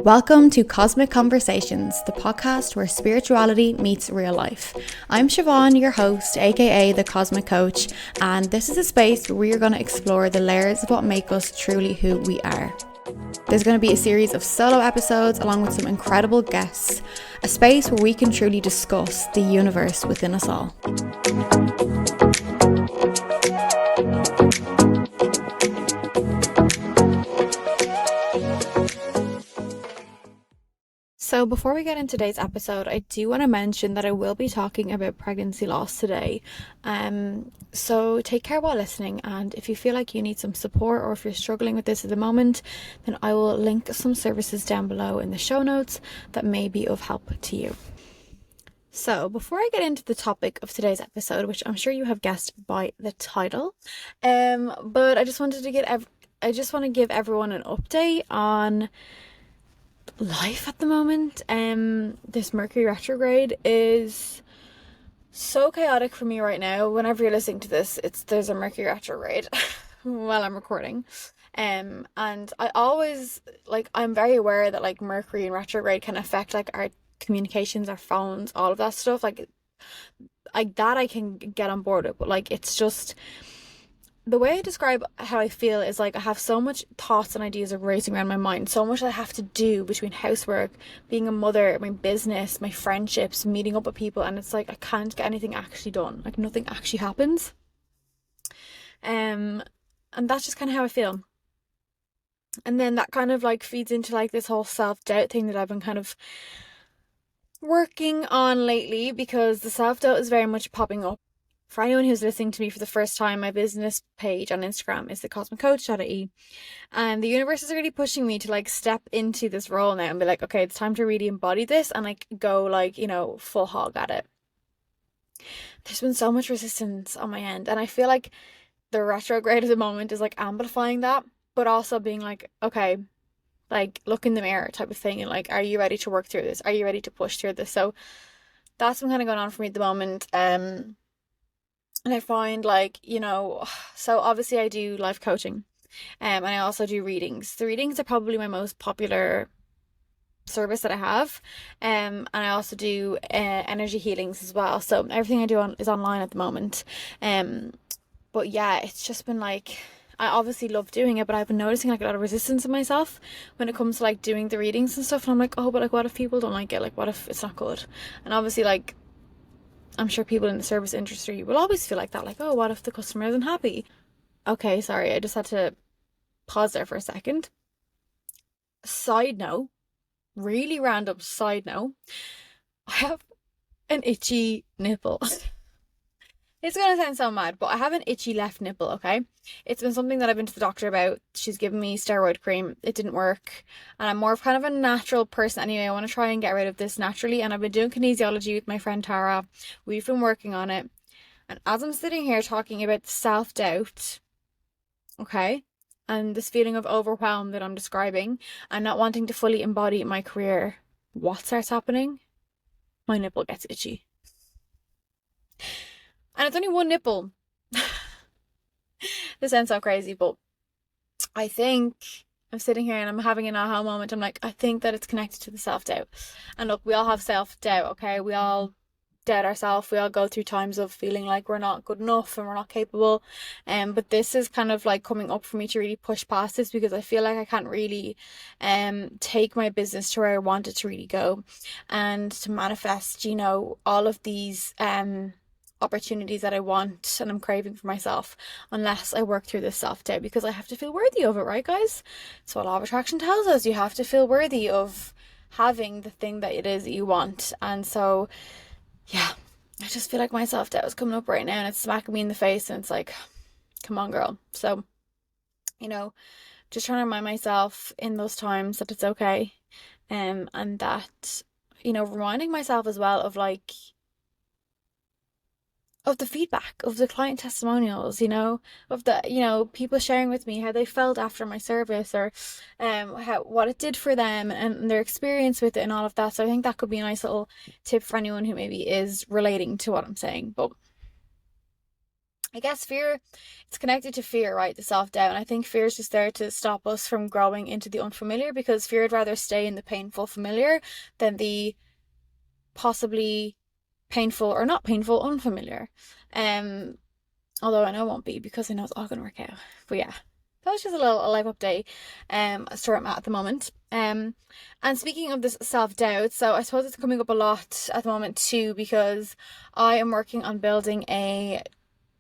Welcome to Cosmic Conversations, the podcast where spirituality meets real life. I'm Siobhan, your host, aka the Cosmic Coach, and this is a space where we are going to explore the layers of what make us truly who we are. There's going to be a series of solo episodes along with some incredible guests, a space where we can truly discuss the universe within us all. So before we get into today's episode, I do want to mention that I will be talking about pregnancy loss today. So take care while listening, and if you feel like you need some support or if you're struggling with this at the moment, then I will link some services down below in the show notes that may be of help to you. So before I get into the topic of today's episode, which I'm sure you have guessed by the title, but I just want to give everyone an update on life at the moment. This Mercury retrograde is so chaotic for me right now. Whenever you're listening to this, there's a Mercury retrograde while I'm recording. And I always I'm very aware that Mercury in retrograde can affect our communications, our phones, all of that stuff. Like that I can get on board with, but it's just the way I describe how I feel is I have so much thoughts and ideas are racing around my mind, so much I have to do between housework, being a mother, my business, my friendships, meeting up with people, and it's I can't get anything actually done. Nothing actually happens. And that's just kind of how I feel. And then that kind of feeds into this whole self-doubt thing that I've been kind of working on lately, because the self-doubt is very much popping up. For anyone who's listening to me for the first time, my business page on Instagram is thecosmiccoach.ie, and the universe is really pushing me to step into this role now and be okay, it's time to really embody this and go full hog at it. There's been so much resistance on my end, and I feel like the retrograde at the moment is amplifying that, but also being okay, look in the mirror type of thing, and are you ready to work through this? Are you ready to push through this? So that's been kind of going on for me at the moment. And I find so obviously I do life coaching, and I also do readings. The readings are probably my most popular service that I have, and I also do energy healings as well. So everything I do is online at the moment. But yeah, it's just been I obviously love doing it, but I've been noticing a lot of resistance in myself when it comes to doing the readings and stuff. And I'm oh, but what if people don't like it? What if it's not good? And obviously I'm sure people in the service industry will always feel like that, oh, what if the customer isn't happy? Okay, sorry, I just had to pause there for a second. Side note, really random side note, I have an itchy nipple. It's going to sound so mad, but I have an itchy left nipple, okay? It's been something that I've been to the doctor about. She's given me steroid cream. It didn't work. And I'm more of kind of a natural person anyway. I want to try and get rid of this naturally. And I've been doing kinesiology with my friend Tara. We've been working on it. And as I'm sitting here talking about self-doubt, okay, and this feeling of overwhelm that I'm describing and not wanting to fully embody my career, what starts happening? My nipple gets itchy. And it's only one nipple. This sounds so crazy, but I think I'm sitting here and I'm having an aha moment. I'm I think that it's connected to the self-doubt. And look, we all have self-doubt, okay? We all doubt ourselves. We all go through times of feeling we're not good enough and we're not capable. But this is kind of coming up for me to really push past this, because I feel I can't really take my business to where I want it to really go, and to manifest, all of these opportunities that I want and I'm craving for myself, unless I work through this self-doubt, because I have to feel worthy of it, right guys? So law of attraction tells us you have to feel worthy of having the thing that it is that you want. And so yeah, I just feel my self-doubt is coming up right now and it's smacking me in the face, and it's come on girl. So just trying to remind myself in those times that it's okay, and that reminding myself as well of the feedback, of the client testimonials, of the, people sharing with me how they felt after my service, or what it did for them and their experience with it and all of that. So I think that could be a nice little tip for anyone who maybe is relating to what I'm saying. But I guess fear, it's connected to fear, right? The self-doubt. And I think fear is just there to stop us from growing into the unfamiliar, because fear would rather stay in the painful familiar than the possibly painful or not painful unfamiliar. Um, Although I know it won't be, because I know it's all gonna work out. But yeah, that was just a life update as to where I'm at the moment. And speaking of this self-doubt, so I suppose it's coming up a lot at the moment too, because I am working on building a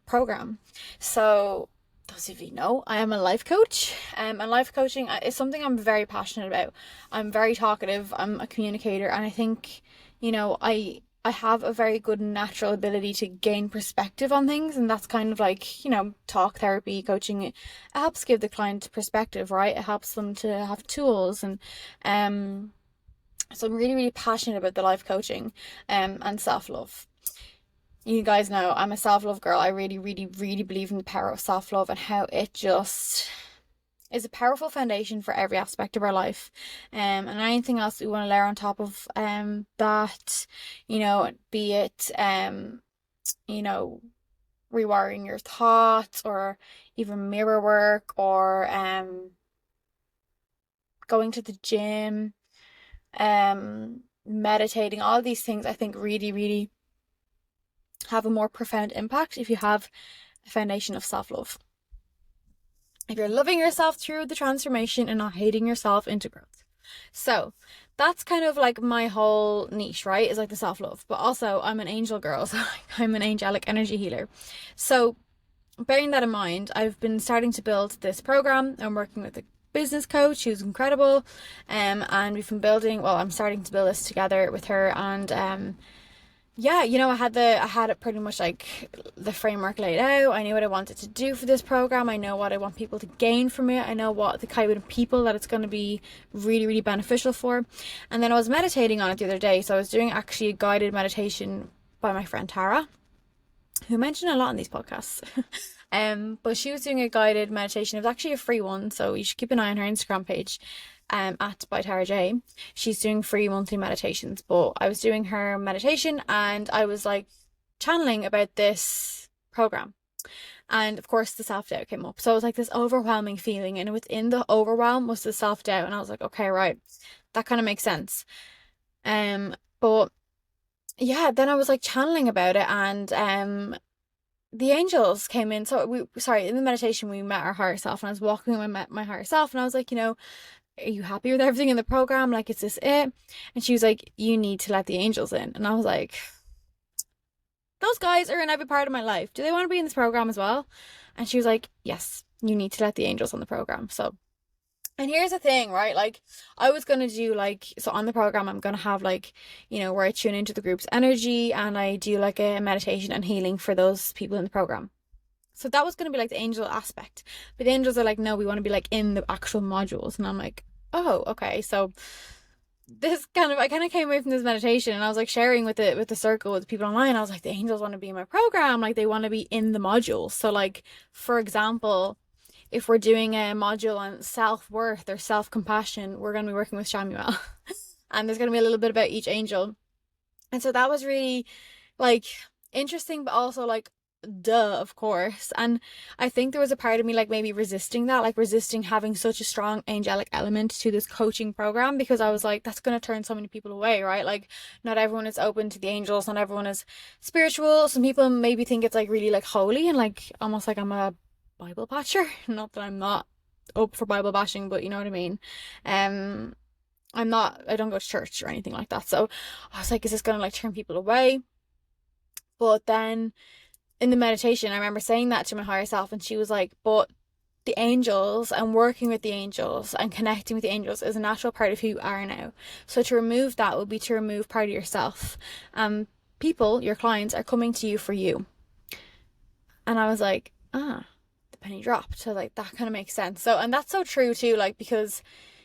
program. So those of you know, I am a life coach, and life coaching is something I'm very passionate about. I'm very talkative, I'm a communicator, and I think, I have a very good natural ability to gain perspective on things, and that's kind of like, talk therapy, coaching. It helps give the client perspective, right? It helps them to have tools, and so I'm really, really passionate about the life coaching and self-love. You guys know I'm a self-love girl. I really, really, really believe in the power of self-love and how it just is a powerful foundation for every aspect of our life. And anything else we want to layer on top of that, be it rewiring your thoughts, or even mirror work, or going to the gym, meditating, all these things I think really, really have a more profound impact if you have a foundation of self-love. If you're loving yourself through the transformation and not hating yourself into growth. So that's kind of like my whole niche, right? Is like the self-love. But also I'm an angel girl, so I'm an angelic energy healer. So bearing that in mind, I've been starting to build this program. I'm working with a business coach who's incredible. And we've been I'm starting to build this together with her, and yeah, I had it pretty much like the framework laid out. I knew what I wanted to do for this program. I know what I want people to gain from it. I know what the kind of people that it's going to be really, really beneficial for. And then I was meditating on it the other day. So I was doing actually a guided meditation by my friend Tara, who mentioned a lot in these podcasts. But she was doing a guided meditation. It was actually a free one, so you should keep an eye on her Instagram page. At by Tara J. She's doing free monthly meditations, but I was doing her meditation and I was like channeling about this program. And of course the self-doubt came up. So it was like this overwhelming feeling, and within the overwhelm was the self-doubt, and I was like, okay, right, that kind of makes sense. But yeah, then I was like channeling about it, and the angels came in. So in the meditation we met our higher self, and I was walking with my higher self, and I was like, are you happy with everything in the program? Like, is this it? And she was like, you need to let the angels in. And I was like, those guys are in every part of my life. Do they want to be in this program as well? And she was like, yes, you need to let the angels on the program. So, and here's the thing, right? Like, I was going to do so on the program, I'm going to have where I tune into the group's energy, and I do like a meditation and healing for those people in the program. So that was going to be like the angel aspect. But the angels are like, no, we want to be like in the actual modules. And I'm like, oh, okay. So I kind of came away from this meditation, and I was like sharing with the circle, with the people online. I was like, the angels want to be in my program. Like, they want to be in the modules. So like, for example, if we're doing a module on self-worth or self-compassion, we're going to be working with Shamuel. And there's going to be a little bit about each angel. And so that was really like interesting, but also like, duh, of course. And I think there was a part of me like maybe resisting that, like resisting having such a strong angelic element to this coaching program, because I was like, that's going to turn so many people away, right? Like, not everyone is open to the angels, not everyone is spiritual. Some people maybe think it's like really like holy, and like almost like I'm a Bible basher. Not that I'm not up for Bible bashing, but you know what I mean. I don't go to church or anything like that. So I was like, is this going to like turn people away? But then in the meditation, I remember saying that to my higher self, and she was like, but the angels and working with the angels and connecting with the angels is a natural part of who you are now. So to remove that would be to remove part of yourself. People, your clients, are coming to you for you. And I was like, the penny dropped. So like, that kind of makes sense. So, and that's so true too, like, because,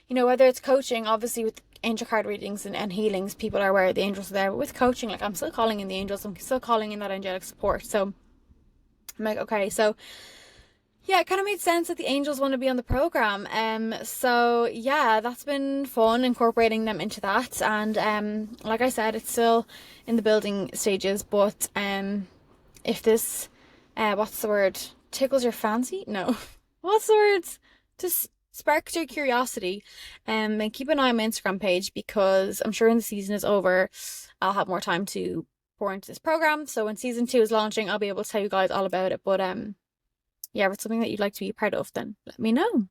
whether it's coaching, obviously with angel card readings and healings, people are aware the angels are there. But with coaching, like, I'm still calling in the angels. I'm still calling in that angelic support. So I'm like, okay, so yeah, it kind of made sense that the angels want to be on the program. So yeah, that's been fun incorporating them into that. And like I said, it's still in the building stages, but if this what's the word? Tickles your fancy? No. What's the word? Just sparks your curiosity. And keep an eye on my Instagram page, because I'm sure when the season is over, I'll have more time to pour into this program. So when season 2 is launching, I'll be able to tell you guys all about it. But yeah, if it's something that you'd like to be a part of, then let me know.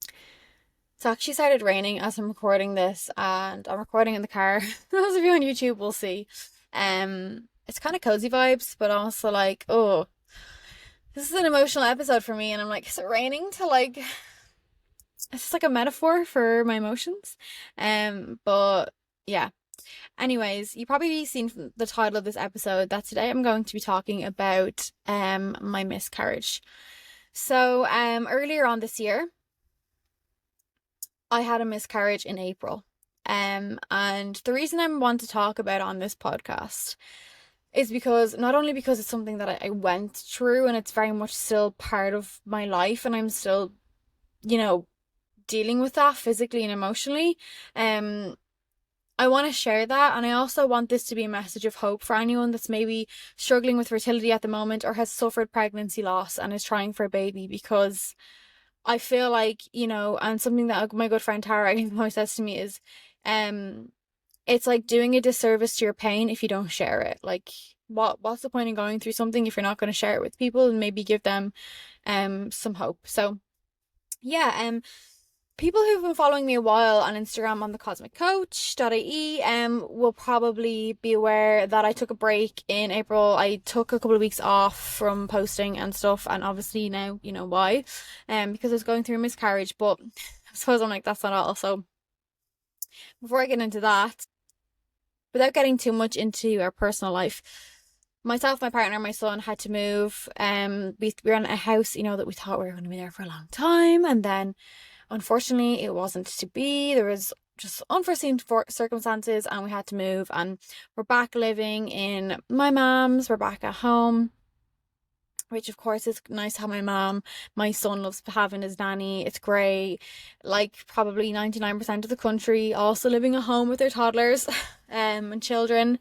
It's actually started raining as I'm recording this, and I'm recording in the car. Those of you on YouTube will see. It's kind of cozy vibes, but also like, oh, this is an emotional episode for me, and I'm like, is it raining to like, it's just like a metaphor for my emotions. But yeah. Anyways, you probably seen from the title of this episode that today I'm going to be talking about my miscarriage. So earlier on this year, I had a miscarriage in April. And the reason I want to talk about it on this podcast is because not only because it's something that I went through, and it's very much still part of my life, and I'm still, dealing with that physically and emotionally. I want to share that, and I also want this to be a message of hope for anyone that's maybe struggling with fertility at the moment, or has suffered pregnancy loss and is trying for a baby, because I feel like, and something that my good friend Tara always says to me is, it's like doing a disservice to your pain if you don't share it. Like, what's the point in going through something if you're not going to share it with people and maybe give them some hope? So yeah, people who've been following me a while on Instagram on thecosmiccoach.ie will probably be aware that I took a break in April. I took a couple of weeks off from posting and stuff, and obviously now you know why, because I was going through a miscarriage. But I suppose I'm like, that's not all. So before I get into that, without getting too much into our personal life, myself, my partner, my son had to move. We were in a house, that we thought we were going to be there for a long time, and then unfortunately it wasn't to be. There was just unforeseen circumstances, and we had to move, and we're back living in my mom's. We're back at home, which of course is nice to have my mom. My son loves having his nanny. It's great. Like probably 99% of the country also living at home with their toddlers and children.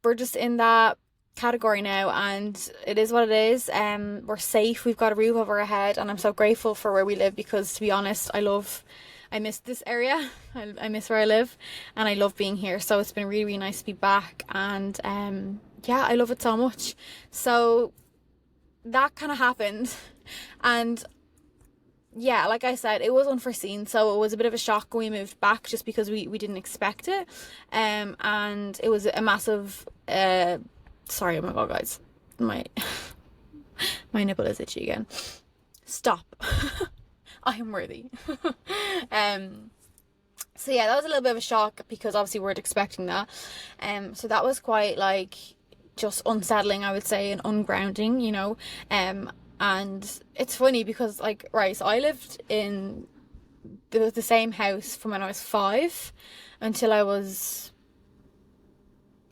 We're just in that category now, and it is what it is. We're safe, we've got a roof over our head, and I'm so grateful for where we live, because to be honest, I miss this area. I miss where I live, and I love being here. So it's been really, really nice to be back, and yeah, I love it so much. So that kind of happened, and yeah, like I said, it was unforeseen, so it was a bit of a shock when we moved back, just because we didn't expect it. And it was a massive sorry, oh my god, guys, my nipple is itchy again. Stop. I am worthy. So yeah, that was a little bit of a shock, because obviously we weren't expecting that. So that was quite like just unsettling, I would say, and ungrounding, and it's funny because like, right, so I lived in the same house from when I was 5 until I was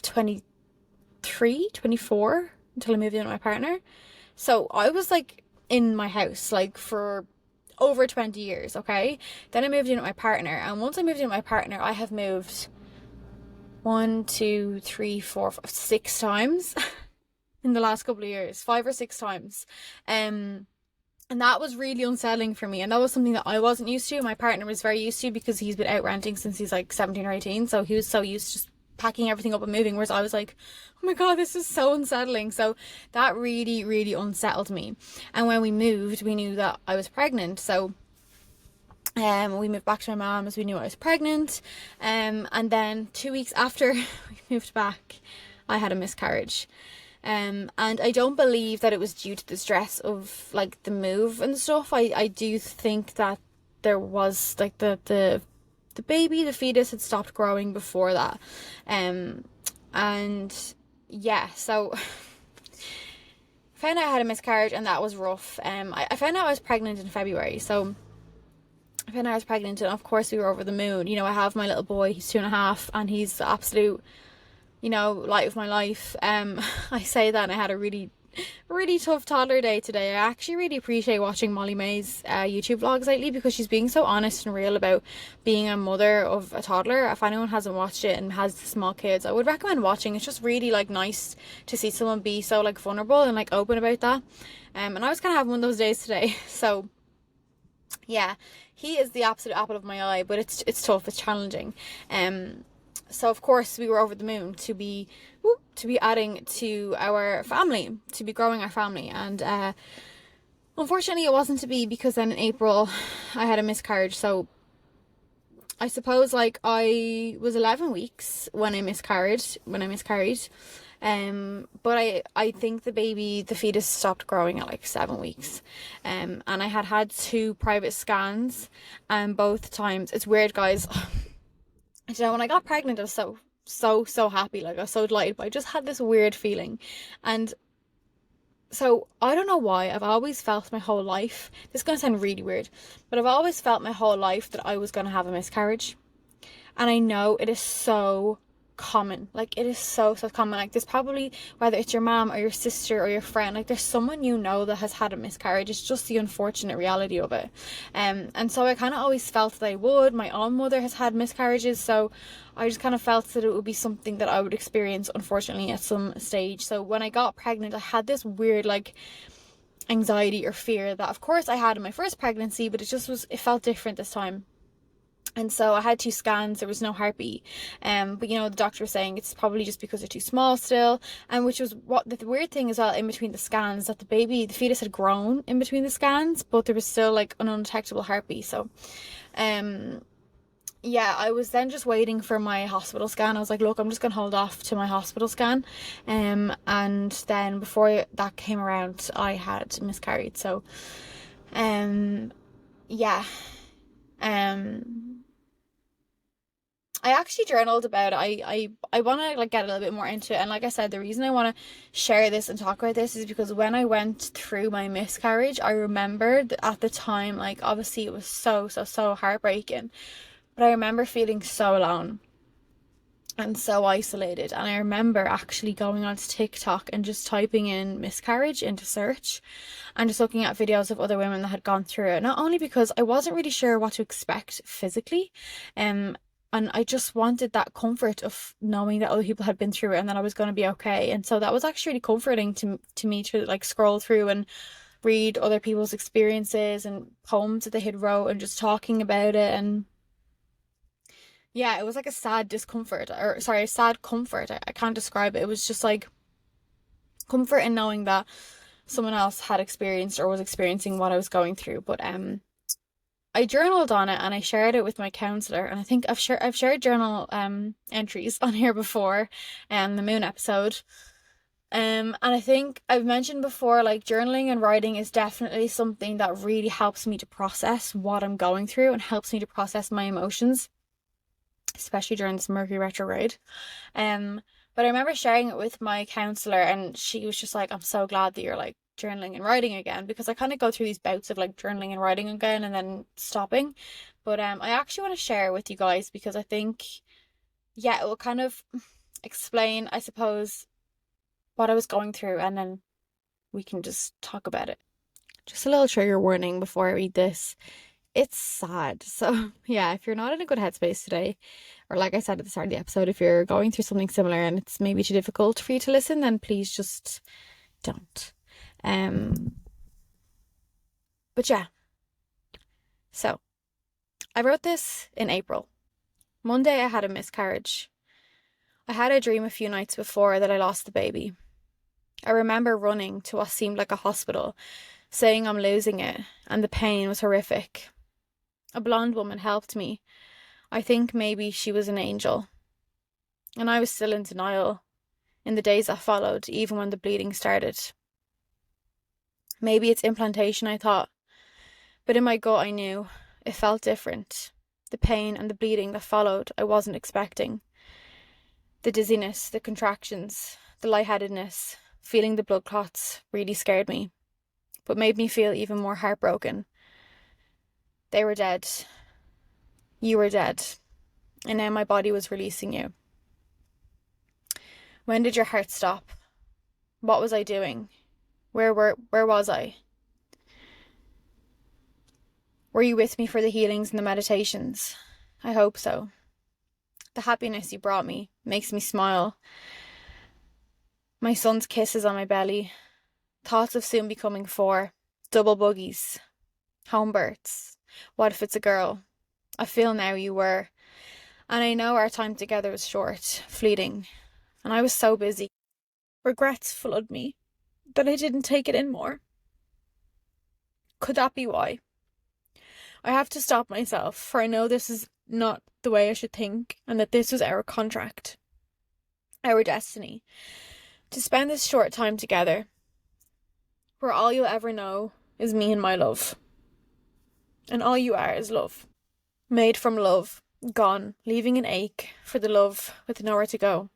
23, 24, until I moved in with my partner. So I was like in my house like for over 20 years, okay? Then I moved in with my partner, and once I moved in with my partner, I have moved 1, 2, 3, 4, 5, 6 times in the last couple of years, 5 or 6 times. And that was really unsettling for me, and that was something that I wasn't used to. My partner was very used to, because he's been out renting since he's like 17 or 18, so he was so used to just packing everything up and moving, whereas I was like, oh my god, this is so unsettling. So that really, really unsettled me. And when we moved, we knew that I was pregnant, so we moved back to my mom's. We knew I was pregnant, and then 2 weeks after we moved back, I had a miscarriage. And I don't believe that it was due to the stress of like the move and stuff. I do think that there was like the baby, the fetus had stopped growing before that. And yeah, so I found out I had a miscarriage, and that was rough. I found out I was pregnant in February, so I found out I was pregnant, and of course we were over the moon. I have my little boy, he's 2.5, and he's the absolute light of my life. I say that, and I had a really really tough toddler day today. I actually really appreciate watching Molly May's YouTube vlogs lately because she's being so honest and real about being a mother of a toddler. If anyone hasn't watched it and has small kids, I would recommend watching. It's just really like nice to see someone be so like vulnerable and like open about that. And I was kind of having one of those days today. So yeah, he is the absolute apple of my eye, but it's tough, it's challenging. So of course we were over the moon to be adding to our family, to be growing our family, and unfortunately it wasn't to be, because then in April I had a miscarriage. So I suppose like I was 11 weeks when I miscarried. But I think the fetus stopped growing at like 7 weeks. And I had two private scans, and both times, it's weird, guys. I don't know, when I got pregnant, I was so happy. Like, I was so delighted, but I just had this weird feeling. And so I don't know why, I've always felt my whole life, this is going to sound really weird, but I've always felt my whole life that I was going to have a miscarriage. And I know it is so common. Like, it is so common. Like, there's probably, whether it's your mom or your sister or your friend, like there's someone you know that has had a miscarriage. It's just the unfortunate reality of it. And so I kind of always felt that I would. My own mother has had miscarriages, so I just kind of felt that it would be something that I would experience, unfortunately, at some stage. So when I got pregnant, I had this weird like anxiety or fear that of course I had in my first pregnancy, but it felt different this time. And so I had two scans, there was no heartbeat. But you know, the doctor was saying it's probably just because they're too small still. And which was what the weird thing as well, in between the scans, that the fetus had grown in between the scans, but there was still like an undetectable heartbeat. So yeah, I was then just waiting for my hospital scan. I was like, look, I'm just gonna hold off to my hospital scan. And then before that came around, I had miscarried. So yeah. I actually journaled about it. I want to like get a little bit more into it, and like I said, the reason I want to share this and talk about this is because when I went through my miscarriage, I remembered at the time, like obviously it was so heartbreaking, but I remember feeling so alone and so isolated. And I remember actually going onto TikTok and just typing in miscarriage into search and just looking at videos of other women that had gone through it. Not only because I wasn't really sure what to expect physically, and I just wanted that comfort of knowing that other people had been through it and that I was going to be okay. And so that was actually really comforting to me to like scroll through and read other people's experiences and poems that they had wrote and just talking about it. And yeah, it was like a sad discomfort, or sorry, a sad comfort. I can't describe it. It was just like comfort in knowing that someone else had experienced or was experiencing what I was going through. But I journaled on it and I shared it with my counselor, and I think I've shared journal entries on here before, the moon episode. And I think I've mentioned before, like journaling and writing is definitely something that really helps me to process what I'm going through and helps me to process my emotions, especially during this Mercury retrograde. But I remember sharing it with my counselor, and she was just like, I'm so glad that you're like journaling and writing again, because I kind of go through these bouts of like journaling and writing again and then stopping. But I actually want to share it with you guys because I think, yeah, it will kind of explain, I suppose, what I was going through, and then we can just talk about it. Just a little trigger warning before I read this. It's sad. So yeah, if you're not in a good headspace today, or like I said at the start of the episode, if you're going through something similar and it's maybe too difficult for you to listen, then please just don't. But yeah. So I wrote this in April. Monday I had a miscarriage. I had a dream a few nights before that I lost the baby. I remember running to what seemed like a hospital, saying I'm losing it, and the pain was horrific. A blonde woman helped me. I think maybe she was an angel. And I was still in denial in the days that followed, even when the bleeding started. Maybe it's implantation, I thought. But in my gut I knew. It felt different. The pain and the bleeding that followed I wasn't expecting. The dizziness, the contractions, the lightheadedness, feeling the blood clots really scared me, but made me feel even more heartbroken. They were dead. You were dead. And now my body was releasing you. When did your heart stop? What was I doing? Where was I? Were you with me for the healings and the meditations? I hope so. The happiness you brought me makes me smile. My son's kisses on my belly. Thoughts of soon becoming 4. Double buggies. Home births. What if it's a girl? I feel now you were. And I know our time together was short, fleeting. And I was so busy. Regrets flood me that I didn't take it in more. Could that be why? I have to stop myself, for I know this is not the way I should think, and that this was our contract, our destiny, to spend this short time together, where all you'll ever know is me and my love. And all you are is love. Made from love, gone, leaving an ache for the love with nowhere to go.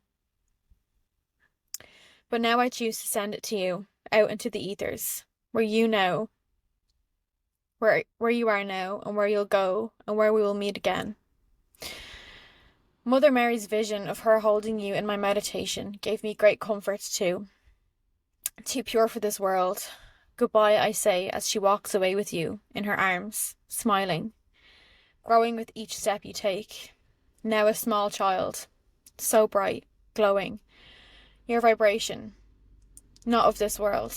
But now I choose to send it to you, out into the ethers, where you know, where you are now, and where you'll go, and where we will meet again. Mother Mary's vision of her holding you in my meditation gave me great comfort too. Too pure for this world. Goodbye, I say, as she walks away with you in her arms, smiling, growing with each step you take. Now a small child, so bright, glowing. Your vibration, not of this world.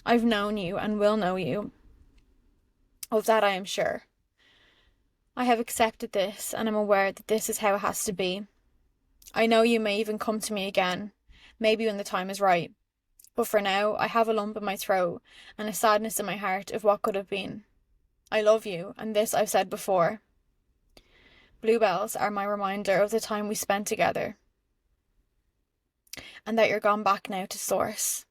I've known you and will know you. Of that I am sure. I have accepted this and am aware that this is how it has to be. I know you may even come to me again, maybe when the time is right. But for now, I have a lump in my throat and a sadness in my heart of what could have been. I love you, and this I've said before. Bluebells are my reminder of the time we spent together, and that you're gone back now to source.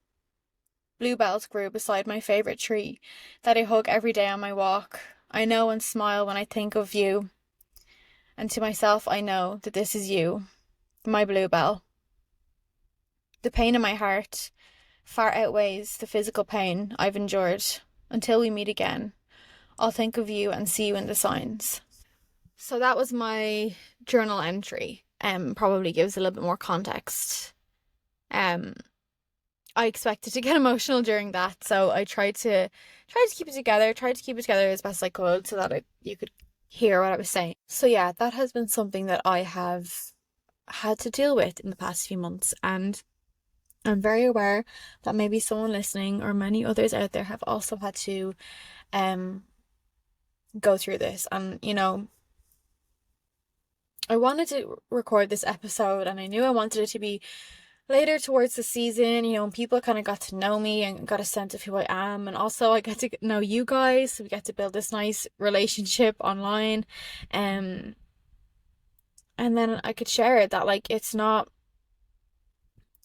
Bluebells grew beside my favourite tree that I hug every day on my walk. I know and smile when I think of you. And to myself I know that this is you, my bluebell. The pain in my heart far outweighs the physical pain I've endured. Until we meet again, I'll think of you and see you in the signs. So that was my journal entry. Probably gives a little bit more context. I expected to get emotional during that, so I tried to keep it together, as best I could so that you could hear what I was saying. So yeah, that has been something that I have had to deal with in the past few months, and I'm very aware that maybe someone listening or many others out there have also had to go through this. And you know, I wanted to record this episode and I knew I wanted it to be later towards the season, you know, when people kind of got to know me and got a sense of who I am, and also I get to know you guys, so we get to build this nice relationship online, and then I could share that, like, it's not,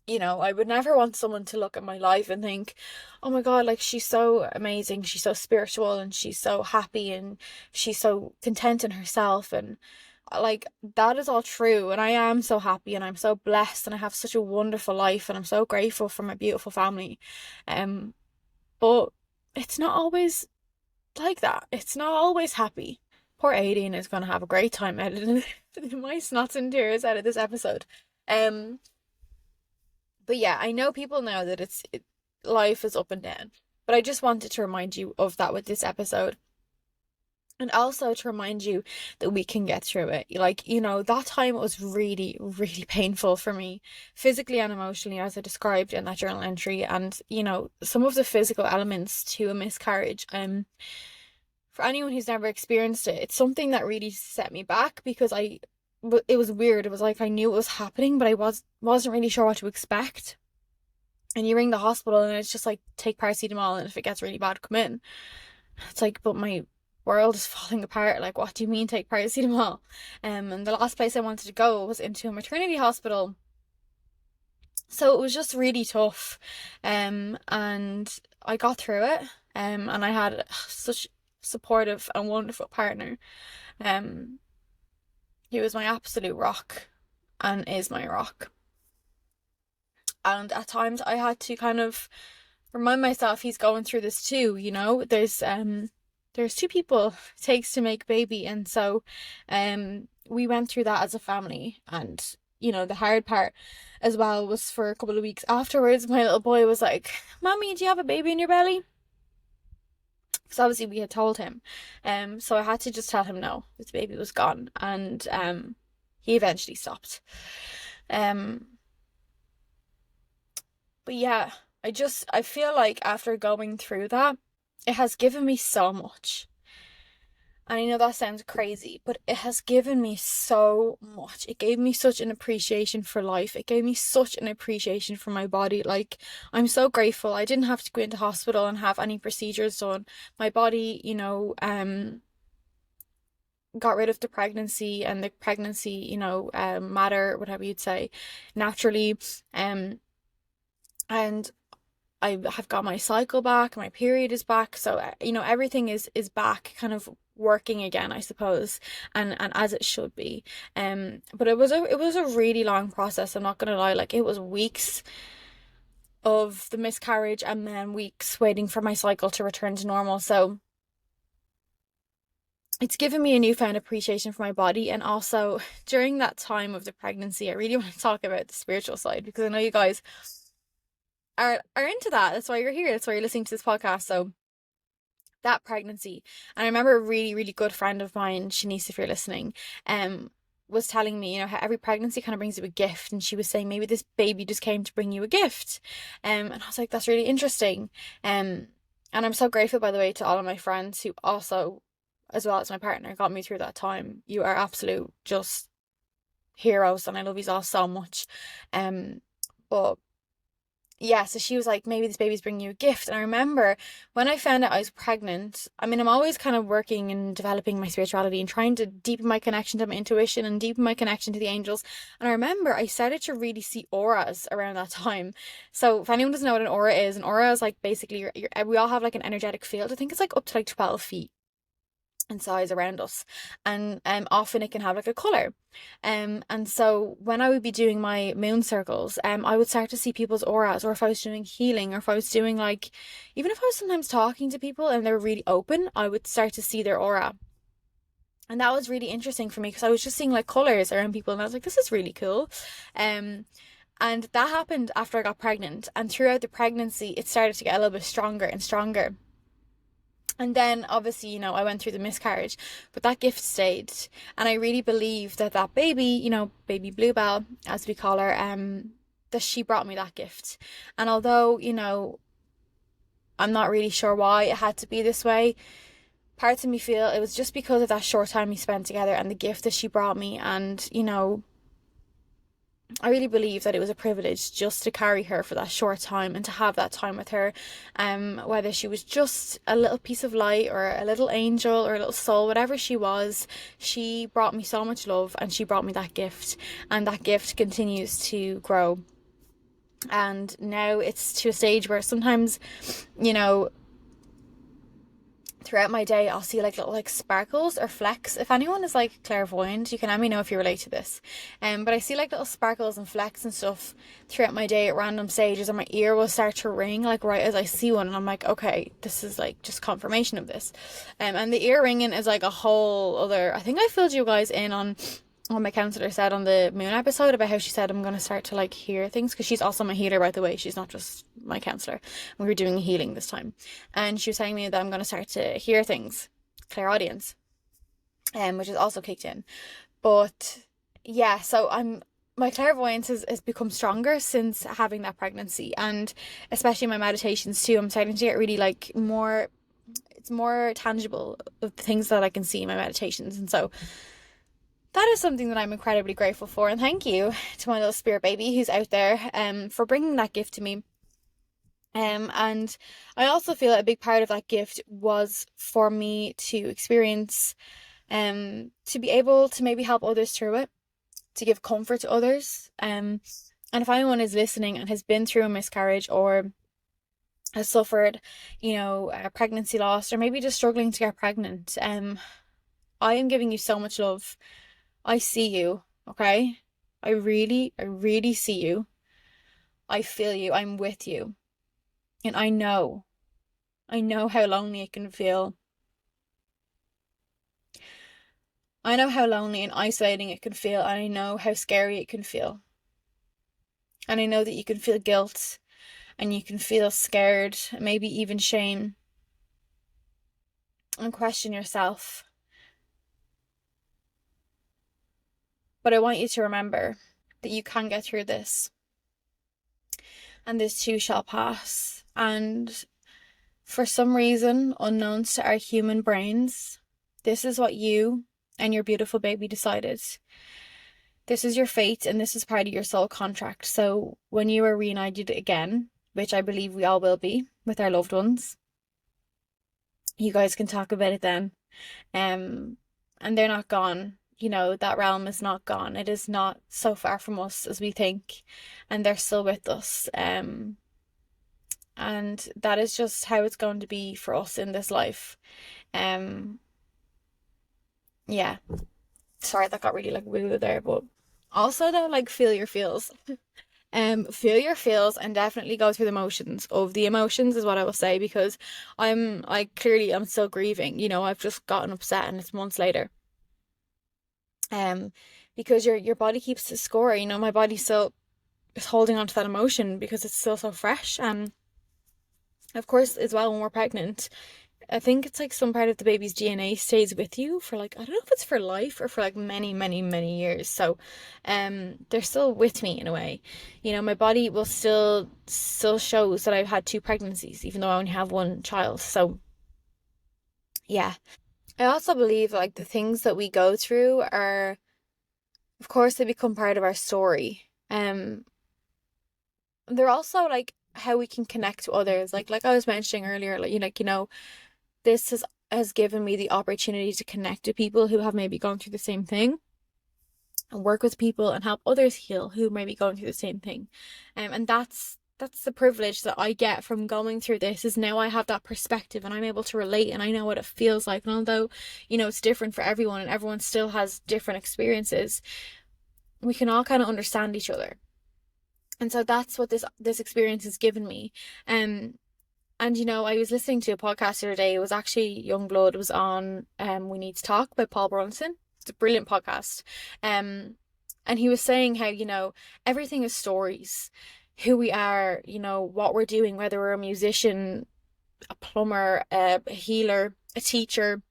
you know, I would never want someone to look at my life and think, oh my god, like, she's so amazing, she's so spiritual, and she's so happy, and she's so content in herself, and like, that is all true, and I am so happy and I'm so blessed and I have such a wonderful life and I'm so grateful for my beautiful family, but it's not always like that. It's not always happy. Poor Aideen is going to have a great time editing my snots and tears out of this episode. But yeah, I know people know that life is up and down, but I just wanted to remind you of that with this episode. And also to remind you that we can get through it. Like, you know, that time was really, really painful for me, physically and emotionally, as I described in that journal entry. And, you know, some of the physical elements to a miscarriage, for anyone who's never experienced it, it's something that really set me back, because it was weird. It was like I knew it was happening, but I wasn't really sure what to expect. And you ring the hospital and it's just like, take paracetamol, and if it gets really bad, come in. It's like, but my world is falling apart. Like, what do you mean take paracetamol? And the last place I wanted to go was into a maternity hospital, so it was just really tough, and I got through it, and I had such supportive and wonderful partner, he was my absolute rock and is my rock. And at times I had to kind of remind myself he's going through this too, you know. There's 2 people it takes to make baby, and so we went through that as a family, and the hard part as well was for a couple of weeks afterwards, my little boy was like, Mommy, do you have a baby in your belly? Because obviously we had told him. So I had to just tell him no, this baby was gone. And he eventually stopped. Um, but yeah, I feel like after going through that, it has given me so much. And I know that sounds crazy, but it has given me so much. It gave me such an appreciation for life. It gave me such an appreciation for my body. Like, I'm so grateful. I didn't have to go into hospital and have any procedures done. My body, got rid of the pregnancy and the pregnancy, matter, whatever you'd say, naturally. And I have got my cycle back, my period is back, so everything is back, kind of working again, I suppose, and as it should be. But it was a really long process. I'm not gonna lie, like it was weeks of the miscarriage and then weeks waiting for my cycle to return to normal. So it's given me a newfound appreciation for my body, and also during that time of the pregnancy, I really want to talk about the spiritual side because I know you guys are into that. That's why you're here. That's why you're listening to this podcast. So that pregnancy, and I remember a really, really good friend of mine, Shanice, if you're listening, was telling me, how every pregnancy kind of brings you a gift, and she was saying maybe this baby just came to bring you a gift, and I was like, that's really interesting, and I'm so grateful, by the way, to all of my friends who also, as well as my partner, got me through that time. You are absolute just heroes, and I love you all so much, but yeah, so she was like, maybe this baby's bringing you a gift. And I remember when I found out I was pregnant, I mean, I'm always kind of working and developing my spirituality and trying to deepen my connection to my intuition and deepen my connection to the angels. And I remember I started to really see auras around that time. So if anyone doesn't know what an aura is like basically we all have like an energetic field. I think it's like up to like 12 feet in size around us, and often it can have like a color, and so when I would be doing my moon circles, I would start to see people's auras, or if I was doing healing, or if I was doing like, even if I was sometimes talking to people and they're really open, I would start to see their aura. And that was really interesting for me because I was just seeing like colors around people, and I was like, this is really cool. And that happened after I got pregnant, and throughout the pregnancy it started to get a little bit stronger and stronger. And then obviously, I went through the miscarriage, but that gift stayed. And I really believe that that baby, baby Bluebell, as we call her, that she brought me that gift. And although, I'm not really sure why it had to be this way, parts of me feel it was just because of that short time we spent together and the gift that she brought me. And, I really believe that it was a privilege just to carry her for that short time and to have that time with her, whether she was just a little piece of light or a little angel or a little soul, whatever she was, she brought me so much love and she brought me that gift, and that gift continues to grow. And now it's to a stage where sometimes, throughout my day I'll see like little like sparkles or flecks. If anyone is like clairvoyant, you can let me know if you relate to this. But I see like little sparkles and flecks and stuff throughout my day at random stages, and my ear will start to ring like right as I see one, and I'm like, okay, this is like just confirmation of this. And the ear ringing is like a whole other, I think I filled you guys in on what my counselor said on the moon episode about how she said I'm going to start to like hear things, because she's also my healer, by the way. She's not just my counselor. We were doing healing this time, and she was telling me that I'm going to start to hear things, clairaudience, which is also kicked in. But yeah, so my clairvoyance has become stronger since having that pregnancy, and especially my meditations too. I'm starting to get really like more, it's more tangible of the things that I can see in my meditations. And so that is something that I'm incredibly grateful for, and thank you to my little spirit baby who's out there for bringing that gift to me. And I also feel that a big part of that gift was for me to experience, to be able to maybe help others through it, to give comfort to others. And if anyone is listening and has been through a miscarriage or has suffered, a pregnancy loss, or maybe just struggling to get pregnant, I am giving you so much love. I see you, okay? I really see you. I feel you. I'm with you. And I know how lonely it can feel. I know how lonely and isolating it can feel, and I know how scary it can feel. And I know that you can feel guilt and you can feel scared, maybe even shame, and question yourself. But I want you to remember that you can get through this, and this too shall pass. And for some reason, unknowns to our human brains, this is what you and your beautiful baby decided. This is your fate, and this is part of your soul contract. So when you are reunited again, which I believe we all will be with our loved ones, you guys can talk about it then. And they're not gone. You know, that realm is not gone. It is not so far from us as we think, and they're still with us. And that is just how it's going to be for us in this life. Um, yeah. Sorry, that got really like woo there, but also though, like feel your feels. Feel your feels and definitely go through the motions of the emotions is what I will say, because I'm like clearly I'm still grieving. You know, I've just gotten upset and it's months later. Um, because your body keeps the score. You know, my body still is holding on to that emotion because it's still so fresh. And of course, as well, when we're pregnant, I think it's like some part of the baby's DNA stays with you for like, I don't know if it's for life or for like many, many, many years. So, they're still with me in a way. You know, my body will still shows that I've had two pregnancies, even though I only have one child. So, yeah. I also believe like the things that we go through are, of course, they become part of our story. They're also like how we can connect to others. Like I was mentioning earlier, like you know, this has given me the opportunity to connect to people who have maybe gone through the same thing, and work with people and help others heal who may be going through the same thing. And that's the privilege that I get from going through this, is now I have that perspective and I'm able to relate and I know what it feels like. And although, you know, it's different for everyone and everyone still has different experiences, we can all kind of understand each other. And so that's what this experience has given me. And you know, I was listening to a podcast the other day. It was actually Youngblood. It was on We Need to Talk by Paul Brunson. It's a brilliant podcast. And he was saying how, you know, everything is stories. Who we are, you know, what we're doing, whether we're a musician, a plumber, a healer, a teacher,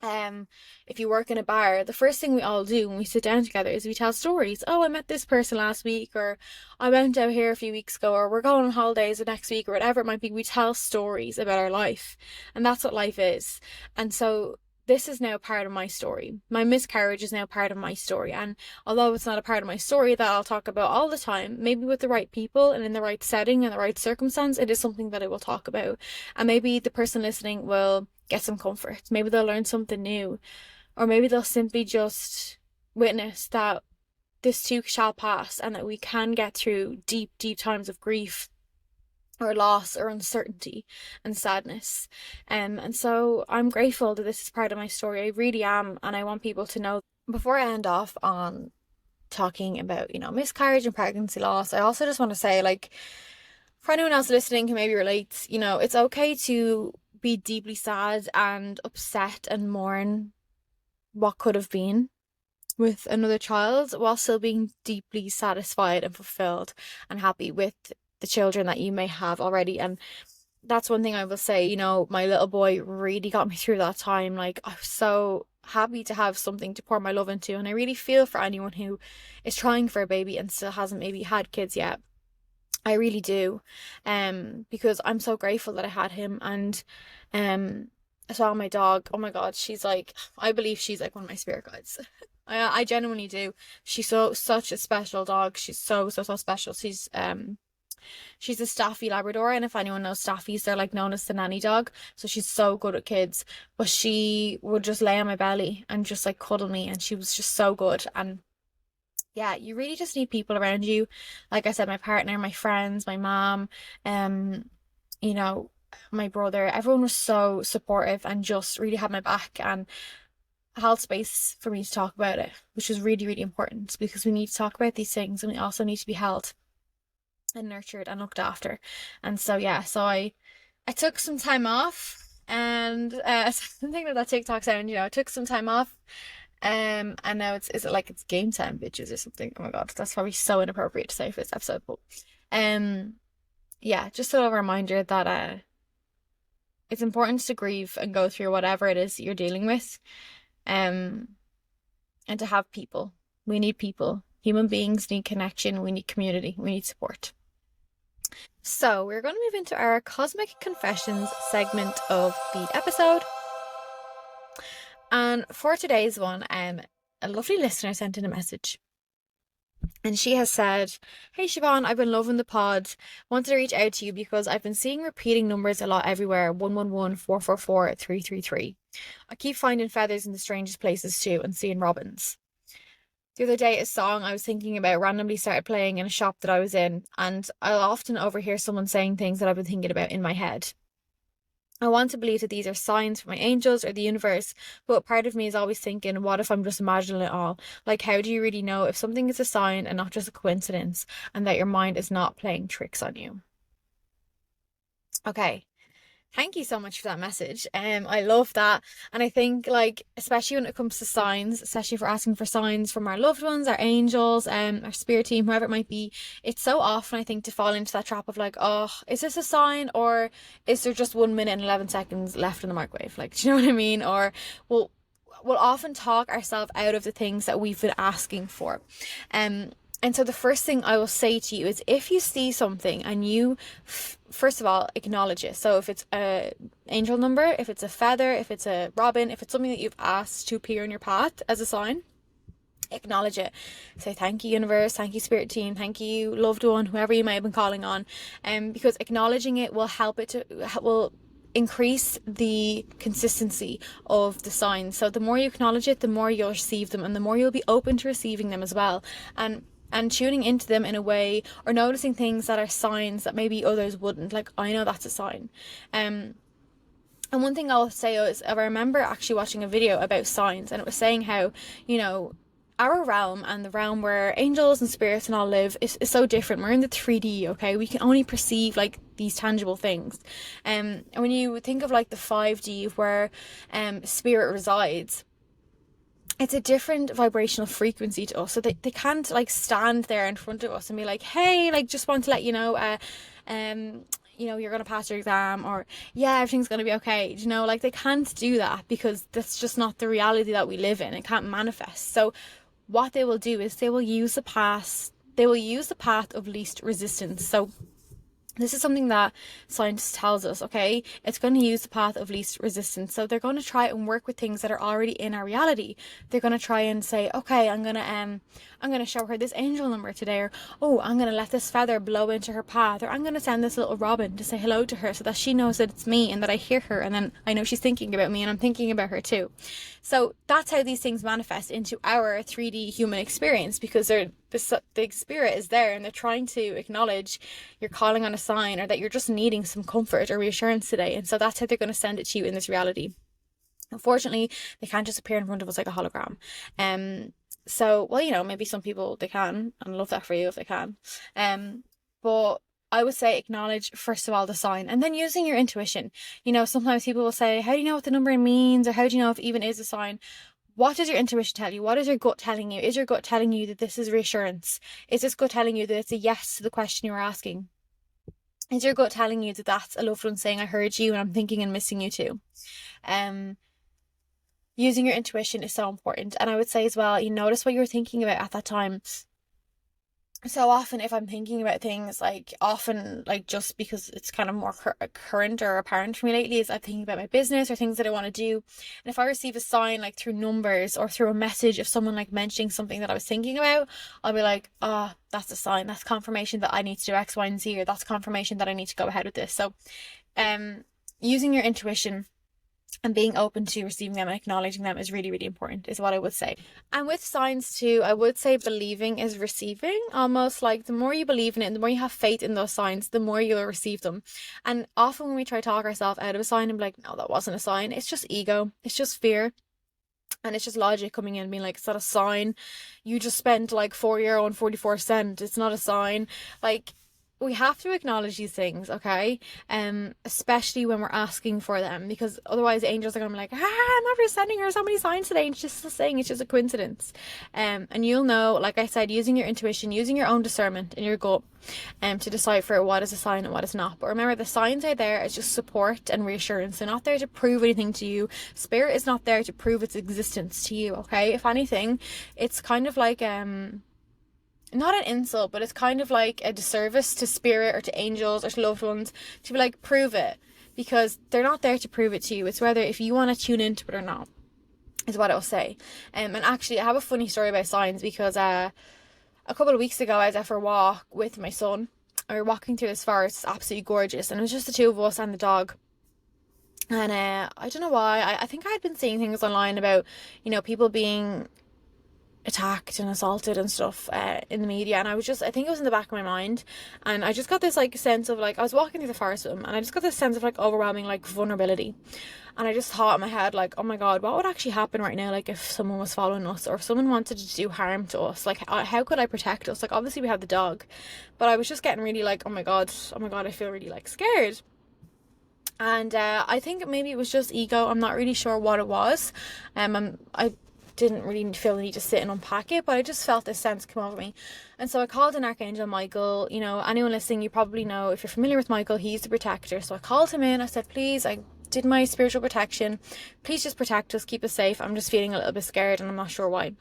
if you work in a bar, the first thing we all do when we sit down together is we tell stories. Oh, I met this person last week, or I went out here a few weeks ago, or we're going on holidays the next week, or whatever it might be. We tell stories about our life, and that's what life is. And so this is now part of my story. My miscarriage is now part of my story. And although it's not a part of my story that I'll talk about all the time, maybe with the right people and in the right setting and the right circumstance, it is something that I will talk about. And maybe the person listening will get some comfort. Maybe they'll learn something new, or maybe they'll simply just witness that this too shall pass and that we can get through deep, deep times of grief or loss or uncertainty and sadness. And so I'm grateful that this is part of my story. I really am. And I want people to know. Before I end off on talking about, you know, miscarriage and pregnancy loss, I also just want to say, like, for anyone else listening who maybe relates, you know, it's okay to be deeply sad and upset and mourn what could have been with another child, while still being deeply satisfied and fulfilled and happy with the children that you may have already. And that's one thing I will say, you know, my little boy really got me through that time. Like, I was so happy to have something to pour my love into, and I really feel for anyone who is trying for a baby and still hasn't maybe had kids yet. I really do. Because I'm so grateful that I had him. And I saw my dog. Oh my God, she's like, I believe she's like one of my spirit guides. I genuinely do. She's such a special dog. She's so special. She's a Staffy Labrador, and if anyone knows Staffies, they're like known as the nanny dog. So she's so good at kids. But she would just lay on my belly and just like cuddle me, and she was just so good. And yeah, you really just need people around you. Like I said, my partner, my friends, my mom, you know, my brother, everyone was so supportive and just really had my back and held space for me to talk about it, which is really, really important, because we need to talk about these things and we also need to be held and nurtured and looked after. And so yeah, so I took some time off, and something that TikTok sound, you know, I took some time off And now is it like it's game time, bitches, or something? Oh my God, that's probably so inappropriate to say for this episode, but um, yeah, just a little reminder that it's important to grieve and go through whatever it is that you're dealing with, um, and to have people. We need people. Human beings need connection. We need community. We need support. So we're going to move into our Cosmic Confessions segment of the episode. And for today's one, a lovely listener sent in a message. And she has said, "Hey Siobhan, I've been loving the pod. Wanted to reach out to you because I've been seeing repeating numbers a lot everywhere, 111, 444, 333. I keep finding feathers in the strangest places too and seeing robins. The other day, a song I was thinking about randomly started playing in a shop that I was in, and I'll often overhear someone saying things that I've been thinking about in my head. I want to believe that these are signs from my angels or the universe, but part of me is always thinking, what if I'm just imagining it all? Like, how do you really know if something is a sign and not just a coincidence, and that your mind is not playing tricks on you?" Okay. Thank you so much for that message. I love that. And I think like especially when it comes to signs, especially if we're asking for signs from our loved ones, our angels, our spirit team, whoever it might be, it's so often I think to fall into that trap of like, oh, is this a sign or is there just 1 minute and 11 seconds left in the microwave? Like, do you know what I mean? Or we'll often talk ourselves out of the things that we've been asking for. And so the first thing I will say to you is if you see something and you, first of all, acknowledge it. So if it's a angel number, if it's a feather, if it's a robin, if it's something that you've asked to appear in your path as a sign, acknowledge it. Say thank you universe, thank you spirit team, thank you loved one, whoever you might have been calling on. Because acknowledging it will help it to, will increase the consistency of the signs. So the more you acknowledge it, the more you'll receive them and the more you'll be open to receiving them as well. And tuning into them in a way or noticing things that are signs that maybe others wouldn't. Like, I know that's a sign. And one thing I'll say is I remember actually watching a video about signs, and it was saying how, you know, our realm and the realm where angels and spirits and all live is so different. We're in the 3D, okay? We can only perceive like these tangible things. And when you think of like the 5D where spirit resides, it's a different vibrational frequency to us. So they can't like stand there in front of us and be like, hey, like just want to let you know, you're going to pass your exam, or yeah, everything's going to be okay. You know, like they can't do that because that's just not the reality that we live in. It can't manifest. So what they will do is they will use the path of least resistance. So this is something that science tells us, okay? It's going to use the path of least resistance. So they're going to try and work with things that are already in our reality. They're going to try and say, okay, I'm going to show her this angel number today, or oh, I'm going to let this feather blow into her path, or I'm going to send this little robin to say hello to her so that she knows that it's me and that I hear her, and then I know she's thinking about me and I'm thinking about her too. So that's how these things manifest into our 3D human experience, because the spirit is there and they're trying to acknowledge you're calling on a sign or that you're just needing some comfort or reassurance today. And so that's how they're going to send it to you in this reality. Unfortunately, they can't just appear in front of us like a hologram. So, well, you know, maybe some people they can, and I love that for you if they can. But I would say acknowledge, first of all, the sign, and then using your intuition. You know, sometimes people will say, how do you know what the number means? Or how do you know if it even is a sign? What does your intuition tell you? What is your gut telling you? Is your gut telling you that this is reassurance? Is this gut telling you that it's a yes to the question you're asking? Is your gut telling you that that's a loved one saying, I heard you and I'm thinking and missing you too? Using your intuition is so important. And I would say as well, you notice what you were thinking about at that time. So often if I'm thinking about things, like often like just because it's kind of more current or apparent for me lately, is I'm thinking about my business or things that I want to do. And if I receive a sign like through numbers or through a message of someone like mentioning something that I was thinking about, I'll be like, oh, that's a sign, that's confirmation that I need to do X, Y, and Z, or that's confirmation that I need to go ahead with this. So using your intuition and being open to receiving them and acknowledging them is really, really important, is what I would say. And with signs too, I would say believing is receiving. Almost like the more you believe in it and the more you have faith in those signs, the more you'll receive them. And often when we try to talk ourselves out of a sign and be like, no, that wasn't a sign, it's just ego, it's just fear. And it's just logic coming in and being like, it's not a sign. You just spent like €4.44. It's not a sign. Like, we have to acknowledge these things, okay? Especially when we're asking for them, because otherwise angels are gonna be like, I'm not just sending her so many signs today, and she's just saying it's just a coincidence. And you'll know, like I said, using your intuition, using your own discernment and your gut, to decipher what is a sign and what is not. But remember, the signs are there as just support and reassurance. They're not there to prove anything to you. Spirit is not there to prove its existence to you, okay? If anything, it's kind of like not an insult, but it's kind of like a disservice to spirit or to angels or to loved ones to be like, prove it, because they're not there to prove it to you. It's whether if you want to tune into it or not, is what it'll say. And actually, I have a funny story about signs, because a couple of weeks ago I was out for a walk with my son, and we were walking through this forest. It's absolutely gorgeous, and it was just the two of us and the dog. And I don't know why, I think I had been seeing things online about, people being attacked and assaulted and stuff in the media, and I think it was in the back of my mind, and I just got this like sense of like, I was walking through the forest with him, and I just got this sense of like overwhelming like vulnerability, and I just thought in my head like, oh my god, what would actually happen right now, like if someone was following us or if someone wanted to do harm to us, like how could I protect us? Like obviously we have the dog, but I was just getting really like, oh my god, I feel really like scared. And I think maybe it was just ego. I'm not really sure what it was. I didn't really feel the need to sit and unpack it, but I just felt this sense come over me. And so I called in Archangel Michael. Anyone listening, you probably know, if you're familiar with Michael, he's the protector. So I called him in. I said, please, I did my spiritual protection. Please just protect us, keep us safe. I'm just feeling a little bit scared and I'm not sure why.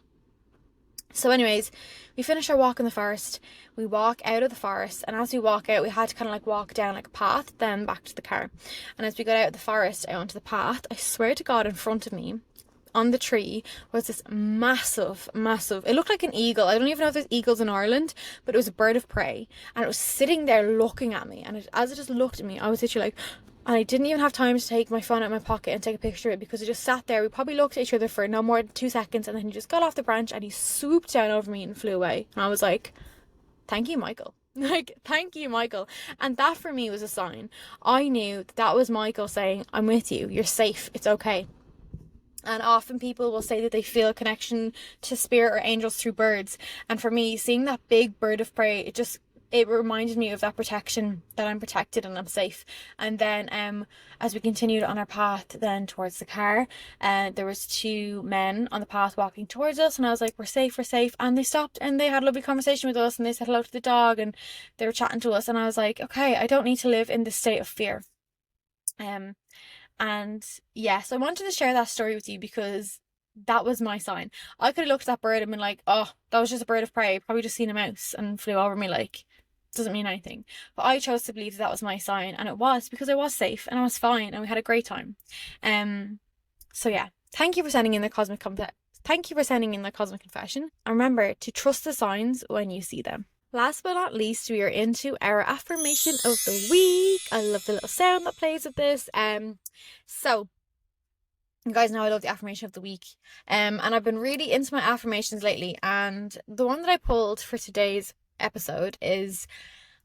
So anyways, we finish our walk in the forest. We walk out of the forest, and as we walk out, we had to kind of like walk down like a path, then back to the car. And as we got out of the forest, out onto the path, I swear to God, in front of me, on the tree, was this massive, it looked like an eagle. I don't even know if there's eagles in Ireland, but it was a bird of prey, and it was sitting there looking at me. And as it just looked at me, I was literally like, and I didn't even have time to take my phone out of my pocket and take a picture of it, because it just sat there. We probably looked at each other for no more than 2 seconds, and then he just got off the branch and he swooped down over me and flew away. And I was like, thank you, Michael. Like, thank you, Michael. And that for me was a sign. I knew that was Michael saying, I'm with you, you're safe, it's okay. And often people will say that they feel a connection to spirit or angels through birds. And for me, seeing that big bird of prey, it reminded me of that protection, that I'm protected and I'm safe. And then as we continued on our path then towards the car, there was 2 men on the path walking towards us, and I was like, we're safe. And they stopped and they had a lovely conversation with us, and they said hello to the dog, and they were chatting to us, and I was like, okay, I don't need to live in this state of fear. And yes, I wanted to share that story with you because that was my sign. I could have looked at that bird and been like, oh, that was just a bird of prey, probably just seen a mouse and flew over me, like, doesn't mean anything. But I chose to believe that was my sign, and it was, because I was safe and I was fine and we had a great time. So yeah, thank you for sending in the cosmic confession, and remember to trust the signs when you see them. Last but not least, we are into our affirmation of the week. I love the little sound that plays with this. So you guys know I love the affirmation of the week. And I've been really into my affirmations lately, and the one that I pulled for today's episode is,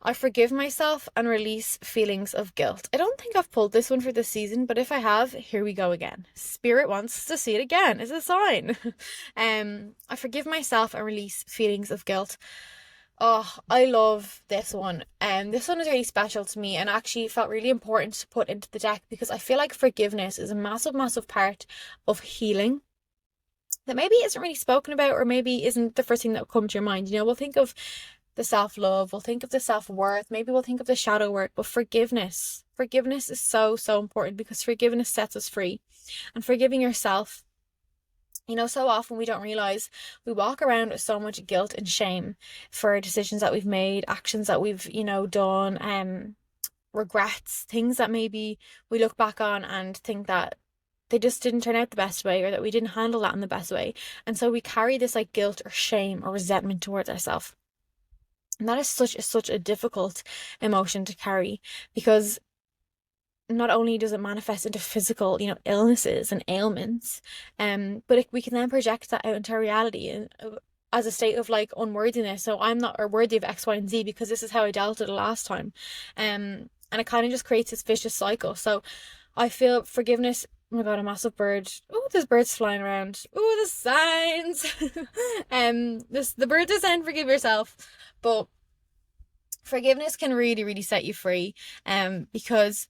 I forgive myself and release feelings of guilt. I don't think I've pulled this one for this season, but if I have, here we go again. Spirit wants to see it again. It's a sign. I forgive myself and release feelings of guilt. Oh, I love this one. This one is really special to me, and actually felt really important to put into the deck, because I feel like forgiveness is a massive part of healing that maybe isn't really spoken about, or maybe isn't the first thing that will come to your mind. We'll think of the self-love, we'll think of the self-worth, maybe we'll think of the shadow work, but forgiveness is so important, because forgiveness sets us free. And forgiving yourself, so often we don't realize we walk around with so much guilt and shame for decisions that we've made, actions that we've, done, regrets, things that maybe we look back on and think that they just didn't turn out the best way, or that we didn't handle that in the best way. And so we carry this like guilt or shame or resentment towards ourselves. And that is such a difficult emotion to carry, because not only does it manifest into physical, illnesses and ailments, but we can then project that out into our reality and as a state of like unworthiness. So I'm not worthy of X, Y, and Z because this is how I dealt with it last time. And it kind of just creates this vicious cycle. So I feel forgiveness. Oh my God, a massive bird. Oh, there's birds flying around. Oh, the signs. The bird does end, forgive yourself. But Forgiveness can really, really set you free, because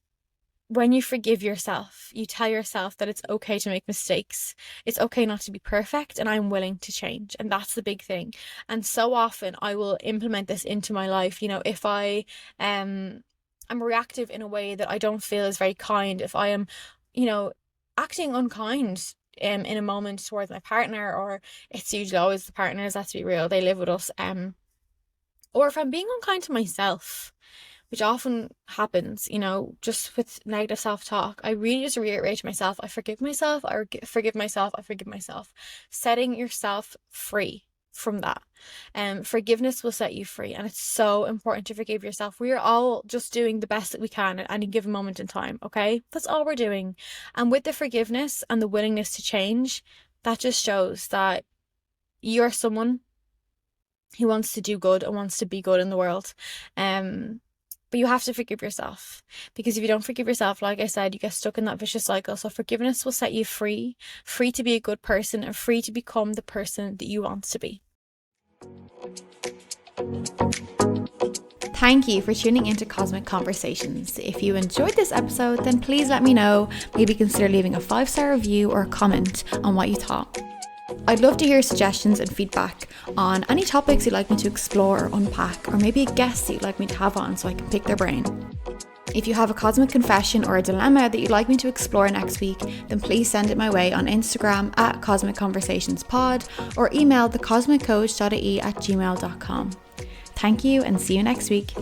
when you forgive yourself, you tell yourself that it's okay to make mistakes. It's okay not to be perfect, and I'm willing to change. And that's the big thing. And so often I will implement this into my life. If I'm reactive in a way that I don't feel is very kind, if I am, acting unkind in a moment towards my partner, or it's usually always the partners, let's be real, they live with us, or if I'm being unkind to myself, which often happens, just with negative self-talk, I really just reiterate to myself, I forgive myself, I forgive myself, I forgive myself. Setting yourself free from that. Forgiveness will set you free, and it's so important to forgive yourself. We are all just doing the best that we can at any given moment in time, okay? That's all we're doing. And with the forgiveness and the willingness to change, that just shows that you're someone who wants to do good and wants to be good in the world. But you have to forgive yourself, because if you don't forgive yourself, like I said, you get stuck in that vicious cycle. So forgiveness will set you free, free to be a good person and free to become the person that you want to be. Thank you for tuning into Cosmic Conversations. If you enjoyed this episode, then please let me know. Maybe consider leaving a 5-star review or a comment on what you thought. I'd love to hear suggestions and feedback on any topics you'd like me to explore or unpack, or maybe a guest that you'd like me to have on so I can pick their brain. If you have a cosmic confession or a dilemma that you'd like me to explore next week, then please send it my way on Instagram at Cosmic Conversations Pod, or email thecosmiccoach.ie@gmail.com. Thank you, and see you next week.